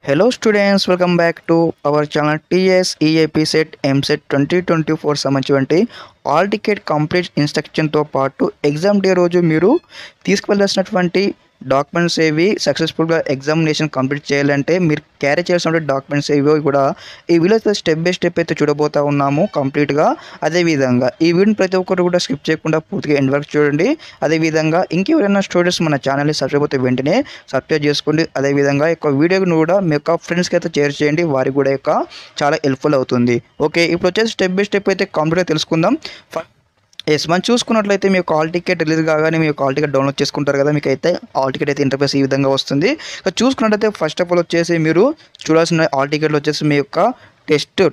Hello students, welcome back to our channel TS EAP Set MSET 2024 సంబంధించి all ticket complete ఇన్స్ట్రక్షన్తో పాటు exam day రోజు మీరు తీసుకువెళ్ళాల్సినటువంటి documents ఏవి సక్సెస్ఫుల్గా ఎగ్జామినేషన్ కంప్లీట్ చేయాలంటే మీరు క్యారీ చేయాల్సినటువంటి డాక్యుమెంట్స్ ఏవో కూడా ఈ వీడియోతో స్టెప్ బై స్టెప్ అయితే చూడబోతా ఉన్నాము కంప్లీట్గా. అదేవిధంగా ఈ వీడియోని ప్రతి ఒక్కరు కూడా స్కిప్ చేయకుండా పూర్తిగా ఎండ్ వరకు చూడండి. అదేవిధంగా ఇంకెవరైనా స్టూడెంట్స్ మన ఛానల్ని సబ్స్క్రైబ్ అయితే వెంటనే సబ్స్క్రైబ్ చేసుకోండి. అదేవిధంగా యొక్క వీడియోని కూడా మీ యొక్క ఫ్రెండ్స్కి అయితే షేర్ చేయండి, వారికి కూడా యొక్క చాలా హెల్ప్ఫుల్ అవుతుంది. ఓకే, ఇప్పుడు వచ్చేసి స్టెప్ బై స్టెప్ అయితే కంప్లీట్గా తెలుసుకుందాం. మనం చూసుకున్నట్లయితే మీ యొక్క హాల్ టికెట్ రిలీజ్ కాగానే మీ యొక్క హాల్ టికెట్ డౌన్లోడ్ చేసుకుంటారు కదా, మీకు అయితే హాల్ టికెట్ అయితే ఇంటర్ఫేస్ ఈ విధంగా వస్తుంది. ఇక చూసుకున్నట్లయితే ఫస్ట్ ఆఫ్ ఆల్ వచ్చేసి మీరు చూడాల్సిన హాల్ టికెట్లో వచ్చేసి మీ యొక్క టెస్ట్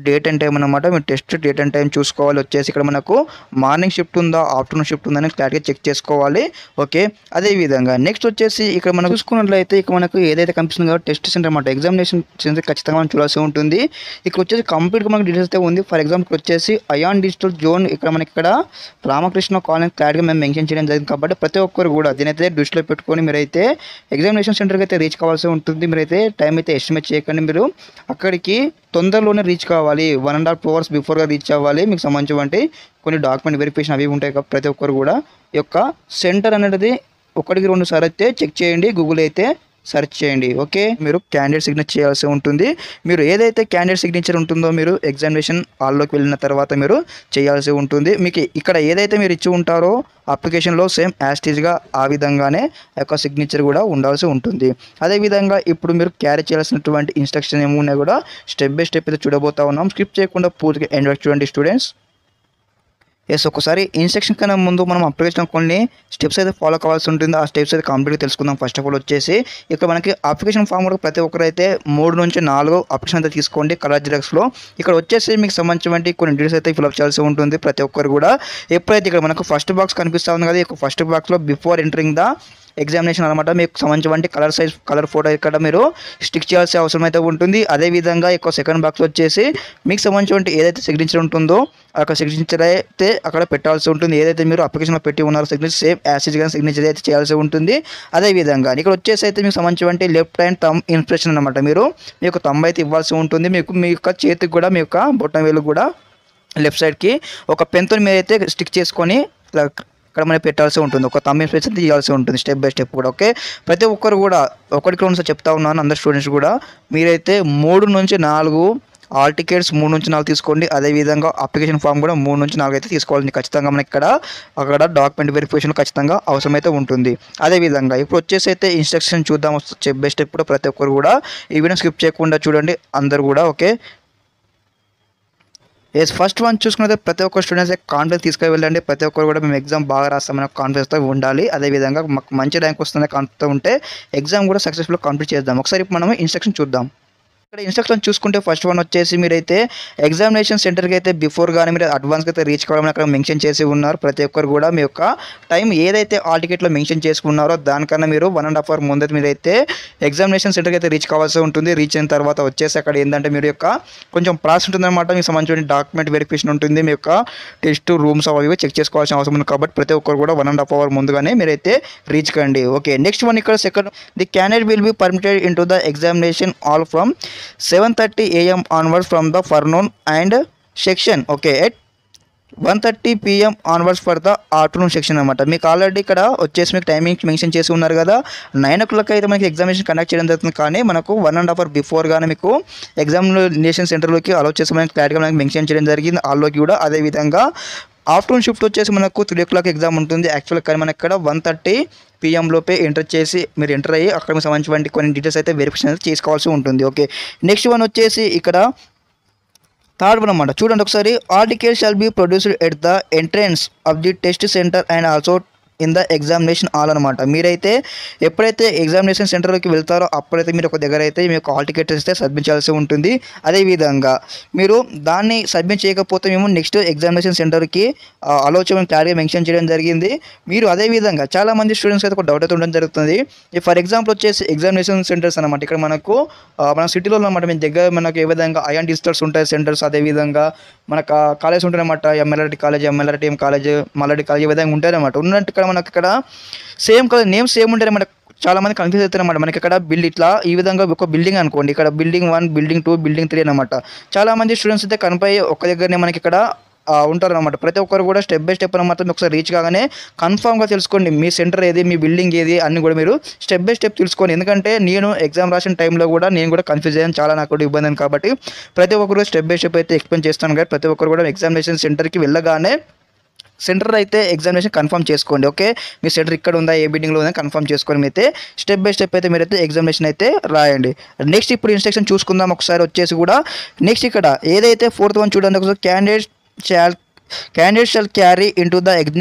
డేట్ అండ్ టైం అనమాట. మీరు టెస్ట్ డేట్ అండ్ టైం చూసుకోవాలి. వచ్చేసి ఇక్కడ మనకు మార్నింగ్ షిఫ్ట్ ఉందా ఆఫ్టర్నూన్ షిఫ్ట్ ఉందని క్లారిటీగా చెక్ చేసుకోవాలి. ఓకే, అదేవిధంగా నెక్స్ట్ వచ్చేసి ఇక్కడ మనం చూసుకున్నట్లయితే ఇక్కడ మనకు ఏదైతే కనిపిస్తుంది కదా టెస్ట్ సెంటర్ అనమాట, ఎగ్జామినేషన్ సెంటర్ ఖచ్చితంగా మనం చూడాల్సి ఉంటుంది. ఇక్కడ వచ్చేసి కంప్లీట్గా మనకు డీటెయిల్స్ అయితే ఉంది. ఫర్ ఎగ్జాంపుల్ వచ్చేసి అయాన్ డిజిటల్ జోన్ ఇక్కడ మనకి ఇక్కడ రామకృష్ణ కాలనీ క్లారిటీగా మేము మెన్షన్ చేయడం జరిగింది. కాబట్టి ప్రతి ఒక్కరు కూడా దీనైతే దృష్టిలో పెట్టుకొని మీరైతే ఎగ్జామినేషన్ సెంటర్కి అయితే రీచ్ కావాల్సి ఉంటుంది. మీరైతే టైం అయితే ఎస్టిమేట్ చేయకండి, మీరు అక్కడికి తొందరలోనే రీచ్ కావాలి. 1.5 hours బిఫోర్గా రీచ్ అవ్వాలి. మీకు సంబంధించి కొన్ని డాక్యుమెంట్ వెరిఫికేషన్ అవి ఉంటాయి కాబట్టి ప్రతి ఒక్కరు కూడా ఈ యొక్క సెంటర్ అనేది 1-2 సార్లు అయితే చెక్ చేయండి, గూగుల్ అయితే సెర్చ్ చేయండి. ఓకే, మీరు క్యాండిడేట్ సిగ్నేచర్ చేయాల్సి ఉంటుంది. మీరు ఏదైతే క్యాండిడేట్ సిగ్నేచర్ ఉంటుందో మీరు ఎగ్జామినేషన్ హాల్లోకి వెళ్ళిన తర్వాత మీరు చేయాల్సి ఉంటుంది. మీకు ఇక్కడ ఏదైతే మీరు ఇచ్చి ఉంటారో అప్లికేషన్లో సేమ్ యాస్టీజ్గా ఆ విధంగానే యొక్క సిగ్నేచర్ కూడా ఉండాల్సి ఉంటుంది. అదేవిధంగా ఇప్పుడు మీరు క్యారీ చేయాల్సినటువంటి ఇన్స్ట్రక్షన్ ఏమున్నా కూడా స్టెప్ బై స్టెప్ అయితే చూడబోతా ఉన్నాం. స్కిప్ చేయకుండా పూర్తిగా ఎండ్ వరకు చూడండి స్టూడెంట్స్. ఒకసారి ఇన్స్ట్రక్షన్ కన్నా ముందు మనం అప్లికేషన్ కొన్ని స్టెప్స్ అయితే ఫాలో కావాల్సి ఉంటుంది. ఆ స్టెప్స్ అయితే కంప్లీట్గా తెలుసుకుందాం. ఫస్ట్ ఆఫ్ ఆల్ వచ్చేసి ఇక్కడ మనకి అప్లికేషన్ ఫామ్ కూడా ప్రతి ఒక్కరు అయితే 3 నుంచి 4 అప్లికేషన్ అయితే తీసుకోండి కలర్ జిరాక్స్లో. ఇక్కడ వచ్చేసి మీకు సంబంధించిన కొన్ని డీటెయిల్స్ అయితే ఫిల్అప్ చేయాల్సి ఉంటుంది ప్రతి ఒక్కరు కూడా. ఎప్పుడైతే ఇక్కడ మనకు ఫస్ట్ బాక్స్ కనిపిస్తూ ఉంది కదా, ఈ ఫస్ట్ బాక్స్లో బిఫోర్ ఎంటరింగ్ ద ఎగ్జామినేషన్ అనమాట, మీకు సంబంధించిన కలర్ ఫోటో ఇక్కడ మీరు స్టిక్ చేయాల్సిన అవసరం అయితే ఉంటుంది. అదేవిధంగా ఇక్కడ సెకండ్ బాక్స్ వచ్చేసి మీకు సంబంధించిన ఏదైతే సిగ్నేచర్ ఉంటుందో అక్కడ సిగ్నేచర్ అయితే అక్కడ పెట్టాల్సి ఉంటుంది. ఏదైతే మీరు అప్లికేషన్లో పెట్టి ఉన్నారో సిగ్నేచర్ సేమ్ యాసిడ్గా సిగ్నేచర్ అయితే చేయాల్సి ఉంటుంది. అదేవిధంగా ఇక్కడ వచ్చేసి అయితే మీకు సంబంధించిన లెఫ్ట్ హ్యాండ్ థంబ్ ఇంప్రెషన్ అనమాట, మీరు మీ యొక్క థంబ్ అయితే ఇవ్వాల్సి ఉంటుంది. మీ యొక్క చేతికి కూడా మీ యొక్క బొట్టన వేలు కూడా లెఫ్ట్ సైడ్కి ఒక పెన్తో మీరైతే స్టిక్ చేసుకొని ఇక్కడ మనం పెట్టాల్సి ఉంటుంది. ఒక థంబ్ ఇంప్రెషన్ తీయాల్సి ఉంటుంది స్టెప్ బై స్టెప్ కూడా. ఓకే, ప్రతి ఒక్కరు కూడా ఒకటికి 2 సార్లు చెప్తా ఉన్నాను అందరు స్టూడెంట్స్ కూడా. మీరైతే 3 నుంచి 4 ఆల్ టికెట్స్ 3 నుంచి 4 తీసుకోండి. అదేవిధంగా అప్లికేషన్ ఫామ్ కూడా 3 నుంచి 4 అయితే తీసుకోవాలి. ఖచ్చితంగా మనకి అక్కడ డాక్యుమెంట్ వెరిఫికేషన్ ఖచ్చితంగా అవసరమైతే ఉంటుంది. అదేవిధంగా ఇప్పుడు వచ్చేసి అయితే ఇన్స్ట్రక్షన్ చూద్దాం స్టెప్ బై స్టెప్ కూడా. ప్రతి ఒక్కరు కూడా ఈ వీడియో స్కిప్ చేయకుండా చూడండి అందరు కూడా. ఓకే, ఫస్ట్ వన్ చూసుకున్నది ప్రతి ఒక్క స్టూడెంట్స్ కాన్ఫిడెన్స్ తీసుకు వెళ్ళండి. ప్రతి ఒక్కరు కూడా మేము ఎగ్జామ్ బాగా రాస్తామని కాన్ఫిడెన్స్తో ఉండాలి. అదేవిధంగా మాకు మంచి ర్యాంక్ వస్తుందని కాన్ఫిడెన్స్ ఉంటే ఎగ్జామ్ కూడా సక్సెస్ఫుల్గా కంప్లీట్ చేద్దాం. ఒకసారి మనం ఇన్స్ట్రక్షన్ చూద్దాం. ఇక్కడ ఇన్స్ట్రక్షన్ చూసుకుంటే ఫస్ట్ వన్ వచ్చేసి మీరైతే ఎగ్జామినేషన్ సెంటర్కి అయితే బిఫోర్గానే మీరు అడ్వాన్స్గా అయితే రీచ్ కావాలని అక్కడ మెన్షన్ చేసి ఉన్నారు. ప్రతి ఒక్కరు కూడా మీ యొక్క టైం ఏదైతే హాల్ టికెట్లో మెన్షన్ చేసుకున్నారో దానికన్నా మీరు 1.5 hour ముందైతే మీరైతే ఎగ్జామినేషన్ సెంటర్కి అయితే రీచ్ కావాల్సి ఉంటుంది. రీచ్ అయిన తర్వాత వచ్చేసి అక్కడ ఏంటంటే మీరు యొక్క కొంచెం ప్రాసెస్ ఉంటుందన్నమాట. మీకు సంబంధించిన డాక్యుమెంట్ వెరిఫికేషన్ ఉంటుంది. మీ యొక్క టెస్ట్ రూమ్స్ అవి చెక్ చేసుకోవాల్సిన అవసరం ఉంది. కాబట్టి ప్రతి ఒక్కరు కూడా 1.5 hour ముందుగానే మీరైతే రీచ్ కండి. ఓకే, నెక్స్ట్ వన్ ఇక్కడ second, the candidate will be permitted in to the examination hall from 7:30 AM onwards from the forenoon and section. Okay, at 1:30 PM onwards for the afternoon section అనమాట. మీకు already ఇక్కడ వచ్చేసి మీకు timing mention చేసి ఉన్నారు కదా, 9 o'clock అయితే మనకి ఎగ్జామినేషన్ కండక్ట్ చేయడం జరుగుతుంది. కానీ మనకు 1.5 hour బిఫోర్గానే మీకు ఎగ్జామినేషన్ సెంటర్లోకి అలౌ చేసి మనకి క్లారిటీగా మనకి మెన్షన్ చేయడం జరిగింది హాల్లోకి కూడా. అదేవిధంగా ఆఫ్టర్నూన్ షిఫ్ట్ వచ్చేసి మనకు 3 o'clock ఎగ్జామ్ ఉంటుంది యాక్చువల్గా. కానీ మనకి ఇక్కడ 1:30 PM లోపే ఎంటర్ చేసి మీరు ఎంటర్ అయ్యి అక్కడ మీకు సంబంధించిన కొన్ని డీటెయిల్స్ అయితే వెరిఫికేషన్ అయితే చేసుకోవాల్సి ఉంటుంది. ఓకే, నెక్స్ట్ వన్ వచ్చేసి ఇక్కడ థర్డ్ వన్ అనమాట. చూడండి ఒకసారి, all tickets shall be produced at the entrance of the test centre and also in the examination hall అనమాట. మీరైతే ఎప్పుడైతే ఎగ్జామినేషన్ సెంటర్లోకి వెళ్తారో అప్పుడైతే మీరు ఒక దగ్గర అయితే మీ యొక్క హాల్ టికెట్ అయితే సబ్మిట్ చేయాల్సి ఉంటుంది. అదేవిధంగా మీరు దాన్ని సబ్మిట్ చేయకపోతే మేము నెక్స్ట్ ఎగ్జామినేషన్ సెంటర్కి అలో చేయమని క్లారిటీగా మెన్షన్ చేయడం జరిగింది. మీరు అదేవిధంగా చాలామంది స్టూడెంట్స్ అయితే ఒక డౌట్ అయితే ఉండడం జరుగుతుంది. ఫర్ ఎగ్జాంపుల్ వచ్చేసి ఎగ్జామినేషన్ సెంటర్స్ అనమాట. ఇక్కడ మనకు మన సిటీలో అనమాట మీ దగ్గర మనకు ఏ విధంగా అయాన్ డిజిటల్స్ ఉంటాయి సెంటర్స్. అదేవిధంగా మనకు కాలేజ్ ఉంటాయన్నమాట, ఎంఎల్ఆర్టీ కాలేజ్, ఎంఎల్ఆర్టీఎం కాలేజ్, మల్లారెడ్డి కాలేజ్, ఈ విధంగా ఉంటాయన్నమాట. ఉన్నట్టు మనకి ఇక్కడ సేమ్ కలర్ నేమ్ సేమ్ ఉంటాయి. మనకు చాలా మంది కన్ఫ్యూజ్ అవుతారన్నమాట. మనకి ఇక్కడ ఇట్లా ఈ విధంగా ఒక బిల్డింగ్ అనుకోండి. ఇక్కడ బిల్డింగ్ 1, బిల్డింగ్ 2, బిల్డింగ్ 3 అనమాట. చాలా మంది స్టూడెంట్స్ అయితే కనిపోయి ఒక్క దగ్గరనే మనకి ఇక్కడ ఉంటారనమాట. ప్రతి ఒక్కరు కూడా స్టెప్ బై స్టెప్ అనమాట ఒకసారి రీచ్ కాగానే కన్ఫామ్గా తెలుసుకోండి మీ సెంటర్ ఏది, మీ బిల్డింగ్ ఏది అన్ని కూడా మీరు స్టెప్ బై స్టెప్ తెలుసుకోండి. ఎందుకంటే నేను ఎగ్జామ్ రాసిన టైంలో కూడా నేను కూడా కన్ఫ్యూజ్ అయ్యాను, చాలా నాకు కూడా ఇబ్బంది అయింది. కాబట్టి ప్రతి ఒక్కరు స్టెప్ బై స్టెప్ అయితే ఎక్స్ప్లెయిన్ చేస్తాను కదా. ప్రతి ఒక్కరు కూడా ఎగ్జామినేషన్ సెంటర్కి వెళ్ళగానే సెంటర్ అయితే ఎగ్జామినేషన్ కన్ఫర్మ్ చేసుకోండి. ఓకే, మీ సెంటర్ ఇక్కడ ఉందా, ఏ బిల్డింగ్లో ఉందా కన్ఫర్మ్ చేసుకొని అయితే స్టెప్ బై స్టెప్ అయితే మీరైతే ఎగ్జామినేషన్ అయితే రాయండి. నెక్స్ట్ ఇప్పుడు ఇన్స్ట్రక్షన్ చూసుకుందాం ఒకసారి వచ్చేసి కూడా. నెక్స్ట్ ఇక్కడ ఏదైతే 4th వన్ చూడండి ఒకసారి. Candidate shall carry into the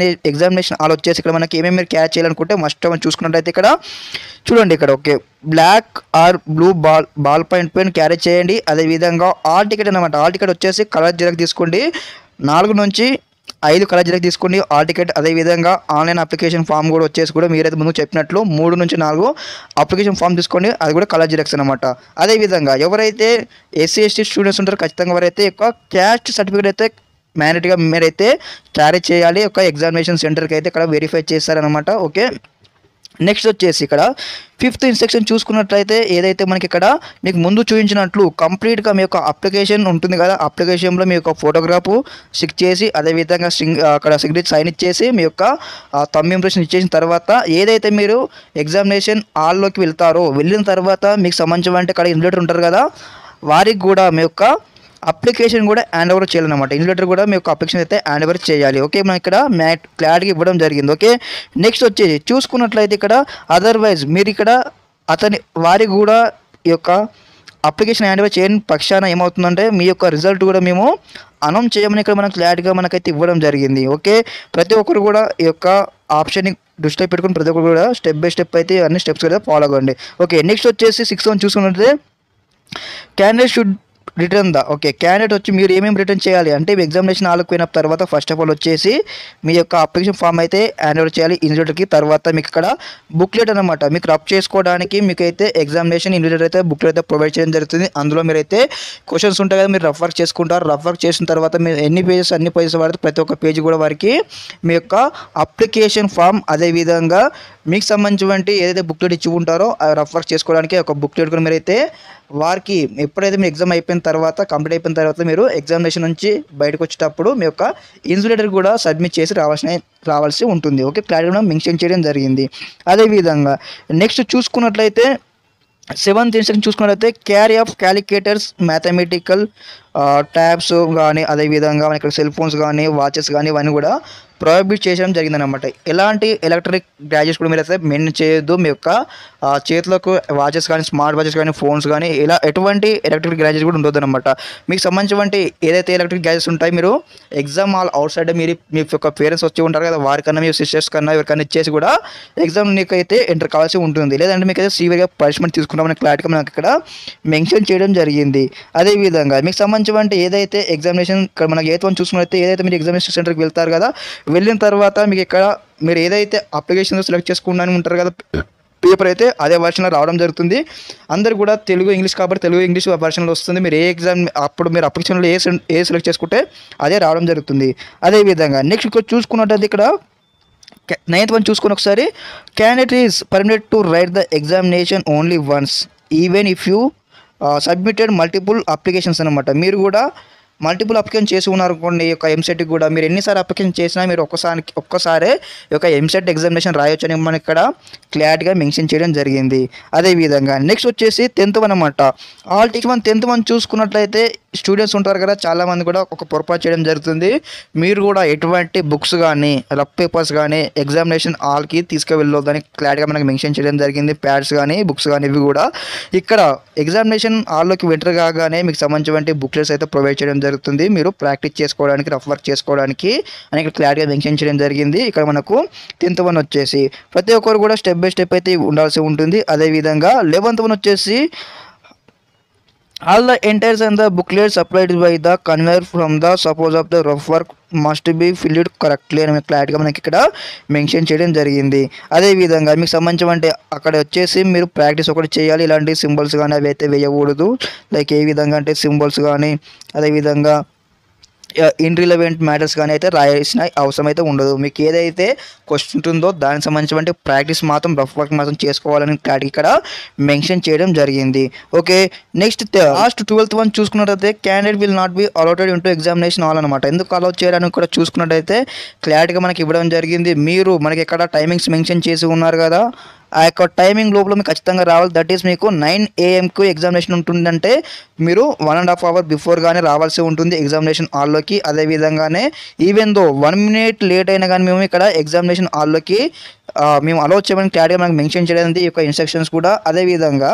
examination hall వచ్చేసి ఇక్కడ మనకి ఏమేమి మీరు క్యారీ చేయాలనుకుంటే మస్ట్ మనం చూసుకున్నట్టయితే ఇక్కడ చూడండి. ఇక్కడ okay, black or blue ball point pen carry చేయండి. అదేవిధంగా ఆల్ టికెట్ అనమాట. ఆల్ టికెట్ వచ్చేసి కలర్ జిరాక్స్ తీసుకోండి. 4 నుంచి 5 కలర్ జిరాక్స్ తీసుకోండి ఆల్ టికెట్. అదేవిధంగా ఆన్లైన్ అప్లికేషన్ ఫామ్ కూడా వచ్చేసి కూడా మీరైతే ముందు చెప్పినట్లు 3 నుంచి 4 అప్లికేషన్ ఫామ్ తీసుకోండి, అది కూడా కలర్ జిరాక్స్ అనమాట. అదేవిధంగా ఎవరైతే ఎస్సీ ఎస్టీ స్టూడెంట్స్ ఉంటారో ఖచ్చితంగా ఎవరైతే ఒక క్యాస్ట్ సర్టిఫికేట్ అయితే మ్యాండేట్గా మీరైతే క్యారీ చేయాలి. ఒక ఎగ్జామినేషన్ సెంటర్కి అయితే ఇక్కడ వెరిఫై చేస్తారనమాట. ఓకే, నెక్స్ట్ వచ్చేసి ఇక్కడ 5th ఇన్స్ట్రక్షన్ చూసుకున్నట్లయితే ఏదైతే మనకి ఇక్కడ మీకు ముందు చూపించినట్లు కంప్లీట్గా మీ యొక్క అప్లికేషన్ ఉంటుంది కదా. అప్లికేషన్లో మీ యొక్క ఫోటోగ్రాఫ్ స్టిక్ చేసి అదేవిధంగా అక్కడ సిగ్నేచర్ సైన్ ఇచ్చేసి మీ యొక్క థంబ్ ఇంప్రెషన్ ఇచ్చేసిన తర్వాత ఏదైతే మీరు ఎగ్జామినేషన్ హాల్లోకి వెళ్తారో వెళ్ళిన తర్వాత మీకు సంబంధించిన ఇక్కడ ఇన్విజిలేటర్ ఉంటారు కదా, వారికి కూడా మీ యొక్క అప్లికేషన్ కూడా హ్యాండ్ ఓవర్ చేయాలన్నమాట. ఇన్విజిలేటర్ కూడా మీ యొక్క అప్లికేషన్ అయితే హ్యాండ్ ఓవర్ చేయాలి. ఓకే, మనం ఇక్కడ క్లారిటీ ఇవ్వడం జరిగింది. ఓకే, నెక్స్ట్ వచ్చేసి చూసుకున్నట్లయితే ఇక్కడ అదర్వైజ్ మీరు ఇక్కడ వారికి కూడా ఈ యొక్క అప్లికేషన్ హ్యాండ్ ఓవర్ చేయని పక్షాన ఏమవుతుందంటే మీ యొక్క రిజల్ట్ కూడా మేము అనౌన్స్ చేయమని ఇక్కడ మనకు క్లారిటీగా మనకైతే ఇవ్వడం జరిగింది. ఓకే, ప్రతి ఒక్కరు కూడా ఈ యొక్క ఆప్షన్ని దృష్టిలో పెట్టుకుని ప్రతి ఒక్కరు కూడా స్టెప్ బై స్టెప్ అయితే అన్ని స్టెప్స్ కూడా ఫాలో అవ్వండి. ఓకే, నెక్స్ట్ వచ్చేసి 6th వన్ చూసుకున్నట్లయితే candidate should return okay, candidate వచ్చి మీరు ఏమేమి రిటర్న్ చేయాలి అంటే ఎగ్జామినేషన్ హాల్కి పోయిన తర్వాత ఫస్ట్ ఆఫ్ ఆల్ వచ్చేసి మీ యొక్క అప్లికేషన్ ఫామ్ అయితే హ్యాండ్ ఓవర్ చేయాలి ఇన్విజిలేటర్కి. తర్వాత మీకు ఇక్కడ బుక్లెట్ అనమాట మీకు రబ్ చేసుకోవడానికి మీకైతే ఎగ్జామినేషన్ ఇన్విజిలేటర్ అయితే బుక్లెట్ అయితే ప్రొవైడ్ చేయడం జరుగుతుంది. అందులో మీరైతే క్వశ్చన్స్ ఉంటాయి కదా, మీరు రఫ్ వర్క్ చేసుకుంటారు. రఫ్ వర్క్ చేసిన తర్వాత మీరు అన్ని పేజెస్ వాడితే ప్రతి ఒక్క పేజీ కూడా వారికి మీ యొక్క అప్లికేషన్ ఫామ్ అదేవిధంగా మీకు సంబంధించినటువంటి ఏదైతే బుక్లెట్ ఇచ్చి ఉంటారో ఆ రఫ్ వర్క్ చేసుకోవడానికి ఒక బుక్లెట్ కూడా మీరైతే వారికి ఎప్పుడైతే మీ ఎగ్జామ్ అయిపోయిన తర్వాత కంప్లీట్ అయిపోయిన తర్వాత మీరు ఎగ్జామినేషన్ నుంచి బయటకు వచ్చేటప్పుడు మీ యొక్క ఇన్సులేటర్ కూడా సబ్మిట్ చేసి రావాల్సి ఉంటుంది. ఓకే, క్లారిటీగా మెన్షన్ చేయడం జరిగింది. అదేవిధంగా నెక్స్ట్ చూసుకున్నట్లయితే 7th ఇన్స్ట్రక్షన్ చూసుకున్నట్లయితే carry of calculators mathematical tabs కానీ అదేవిధంగా మన ఇక్కడ సెల్ ఫోన్స్ కానీ వాచెస్ కానీ ఇవన్నీ కూడా ప్రొహిబిట్ చేయడం జరిగిందనమాట. ఎలాంటి ఎలక్ట్రిక్ గ్యాజెట్స్ కూడా మీరైతే మెయింటైన్ చేయొద్దు. మీ యొక్క చేతులకు వాచెస్ కానీ స్మార్ట్ వాచెస్ కానీ ఫోన్స్ కానీ ఇలా ఎటువంటి ఎలక్ట్రిక్ గ్యాజెట్స్ కూడా ఉండొద్దు అనమాట. మీకు సంబంధించినటువంటి ఏదైతే ఎలక్ట్రిక్ గ్యాజెట్స్ ఉంటాయి మీరు ఎగ్జామ్ హాల్ అవుట్ సైడ్ మీ యొక్క పేరెంట్స్ వచ్చి ఉంటారు కదా, వారికన్నా మీ సిస్టర్స్ కన్నా ఎవరికన్నా ఇచ్చేసి కూడా ఎగ్జామ్ నీకైతే ఎంటర్ కావాల్సి ఉంటుంది. లేదంటే మీకు అయితే సివియర్గా పనిష్మెంట్ తీసుకున్నామని క్లారిటీగా మనకి ఇక్కడ మెన్షన్ చేయడం జరిగింది. అదేవిధంగా మీకు సంబంధించినటువంటి ఏదైతే ఎగ్జామినేషన్ ఇక్కడ మనకి 8th వన్ చూసుకున్నట్లయితే ఏదైతే మీరు ఎగ్జామినేషన్ సెంటర్కి వెళ్తారు కదా, వెళ్ళిన తర్వాత మీకు ఇక్కడ మీరు ఏదైతే అప్లికేషన్ సెలెక్ట్ చేసుకున్నాను ఉంటారు కదా పేపర్ అయితే అదే వర్షన్లో రావడం జరుగుతుంది. అందరు కూడా తెలుగు ఇంగ్లీష్ కాబట్టి తెలుగు ఇంగ్లీష్ వర్షన్లో వస్తుంది. మీరు ఏ ఎగ్జామ్ అప్పుడు మీరు అప్లికేషన్లో ఏ సెలెక్ట్ చేసుకుంటే అదే రావడం జరుగుతుంది. అదేవిధంగా నెక్స్ట్ ఇక్కడ చూసుకున్నట్లయితే ఇక్కడ 9th వన్ చూసుకుని ఒకసారి candidate is permitted to right the examination only once even if you submitted multiple applications అనమాట. మీరు కూడా మల్టిపుల్ అప్లికేషన్ చేసి ఉన్నారు అనుకోండి ఈ యొక్క ఎంసెట్కి కూడా మీరు ఎన్నిసార్లు అప్లికేషన్ చేసినా మీరు ఒక్కసారే ఈ యొక్క ఎంసెట్ ఎగ్జామినేషన్ రాయొచ్చు అని మనకి ఇక్కడ క్లారిటీగా మెన్షన్ చేయడం జరిగింది. అదేవిధంగా నెక్స్ట్ వచ్చేసి 10th వన్ అనమాట. ఆల్ టికెట్ 10th వన్ చూసుకున్నట్లయితే స్టూడెంట్స్ ఉంటారు కదా, చాలామంది కూడా ఒక పొరపాటు చేయడం జరుగుతుంది. మీరు కూడా ఎటువంటి బుక్స్ కానీ రఫ్ పేపర్స్ కానీ ఎగ్జామినేషన్ హాల్కి తీసుకువెళ్ళొద్దని క్లారిటీగా మనకి మెన్షన్ చేయడం జరిగింది. ప్యాడ్స్ కానీ బుక్స్ కానీ ఇవి కూడా ఇక్కడ ఎగ్జామినేషన్ హాల్లోకి ఎంటర్ కాగానే మీకు సంబంధించిన బుక్లెట్స్ అయితే ప్రొవైడ్ చేయడం జరుగుతుంది. మీరు ప్రాక్టీస్ చేసుకోవడానికి రఫ్ వర్క్ చేసుకోవడానికి అని ఇక్కడ క్లారిటీగా మెన్షన్ చేయడం జరిగింది. ఇక్కడ మనకు 10th వన్ వచ్చేసి ప్రతి ఒక్కరు కూడా స్టెప్ బై స్టెప్ అయితే ఉండాల్సి ఉంటుంది. అదేవిధంగా 11th వన్ వచ్చేసి all the entries and the booklets supplied by the conveyor from the suppose of the rough work must be filled correctly అని క్లారిటీగా మనకి ఇక్కడ మెన్షన్ చేయడం జరిగింది. అదేవిధంగా మీకు సంబంధించిన అక్కడ వచ్చేసి మీరు ప్రాక్టీస్ ఒకటి చేయాలి. ఇలాంటి సింబల్స్ కానీ అవి అయితే వేయకూడదు. లైక్ ఏ విధంగా అంటే సింబల్స్ కానీ అదేవిధంగా ఇన్రిలవెంట్ మ్యాటర్స్ కానీ అయితే రాయాల్సిన అవసరం అయితే ఉండదు. మీకు ఏదైతే క్వశ్చన్ ఉంటుందో దానికి సంబంధించినటువంటి ప్రాక్టీస్ మాత్రం రఫ్ వర్క్ మాత్రం చేసుకోవాలని క్లారిటీ ఇక్కడ మెన్షన్ చేయడం జరిగింది. Okay, next last 12th one చూసుకున్నట్టయితే candidate will not be allotted into examination hall అనమాట. ఎందుకు అలౌ చేయడానికి కూడా చూసుకున్నట్టయితే క్లారిటీగా మనకి ఇవ్వడం జరిగింది. మీరు మనకి ఇక్కడ టైమింగ్స్ మెన్షన్ చేసి ఉన్నారు కదా, ఆ యొక్క టైమింగ్ లోపల మీకు ఖచ్చితంగా రావాలి. దట్ ఈస్ మీకు 9 AM ఎగ్జామినేషన్ ఉంటుందంటే మీరు 1.5 hour బిఫోర్గానే రావాల్సి ఉంటుంది ఎగ్జామినేషన్ హాల్లోకి. అదేవిధంగానే ఈవెన్ దో 1 minute లేట్ అయినా కానీ మేము ఇక్కడ ఎగ్జామినేషన్ హాల్లోకి మేము అలౌ చేయమని క్లారిటీగా మనకు మెన్షన్ చేయడానికి ఈ యొక్క ఇన్స్ట్రక్షన్స్ కూడా. అదేవిధంగా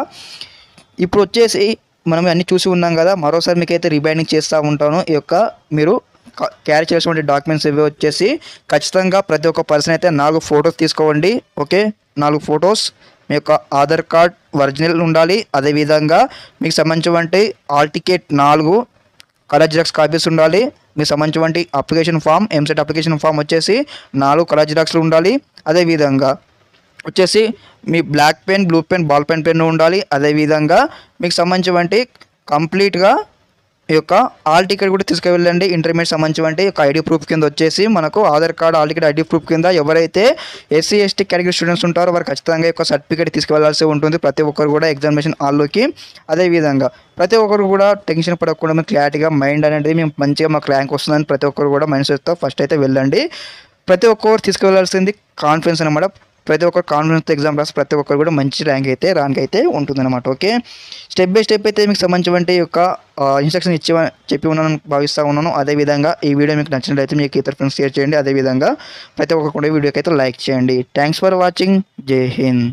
ఇప్పుడు వచ్చేసి మనం అన్ని చూసి ఉన్నాం కదా, మరోసారి మీకైతే రిమైండింగ్ చేస్తూ ఉంటాను. ఈ యొక్క మీరు క్యారీ చేసినటువంటి డాక్యుమెంట్స్ ఇవి వచ్చేసి ఖచ్చితంగా ప్రతి ఒక్క పర్సన్ అయితే 4 photos తీసుకోండి. ఓకే, 4 photos, మీ యొక్క ఆధార్ కార్డ్ ఒరిజినల్ ఉండాలి. అదేవిధంగా మీకు సంబంధించినటువంటి hall ticket 4 colour xerox copies ఉండాలి. మీకు సంబంధించినటువంటి application form, EAMCET application form వచ్చేసి 4 కలర్ జిరాక్స్లు ఉండాలి. అదేవిధంగా వచ్చేసి మీ black pen, blue pen, ball pen ఉండాలి. అదేవిధంగా మీకు సంబంధించినటువంటి కంప్లీట్గా ఈ యొక్క హాల్ టికెట్ కూడా తీసుకువెళ్ళండి. ఇంటర్మీడియట్ సంబంధించినటువంటి ఒక ఐడి ప్రూఫ్ కింద వచ్చేసి మనకు Aadhaar card, hall ticket, ID proof కింద ఎవరైతే SC ST కేటగిరీ స్టూడెంట్స్ ఉంటారో వారు ఖచ్చితంగా యొక్క సర్టిఫికేట్ తీసుకువెళ్లాల్సి ఉంటుంది ప్రతి ఒక్కరు కూడా ఎగ్జామినేషన్ హాల్లోకి. అదేవిధంగా ప్రతి ఒక్కరు కూడా టెన్షన్ పడకుండా మేము క్లారిటీగా మైండ్ అనేది మేము మంచిగా మాకు ర్యాంక్ వస్తుందని ప్రతి ఒక్కరు కూడా మైండ్ సెట్తో ఫస్ట్ అయితే వెళ్ళండి. ప్రతి ఒక్కరు తీసుకువెళ్లాల్సింది కాన్ఫిడెన్స్ అనమాట. ప్రతి ఒక్కరు కాన్ఫిడెన్స్ ఎగ్జామ్ రాసి ప్రతి ఒక్కరు కూడా మంచి ర్యాంక్ అయితే ఉంటుందన్నమాట. ఓకే, స్టెప్ బై స్టెప్ అయితే మీకు సంబంధించినటువంటి యొక్క ఇన్స్ట్రక్షన్ చెప్పి ఉన్నాను భావిస్తూ ఉన్నాను. అదేవిధంగా ఈ వీడియో మీకు నచ్చినట్లయితే మీకు ఇతర ఫ్రెండ్స్ షేర్ చేయండి. అదేవిధంగా ప్రతి ఒక్కరు కూడా వీడియోకి అయితే లైక్ చేయండి. Thanks for watching. జై హింద్.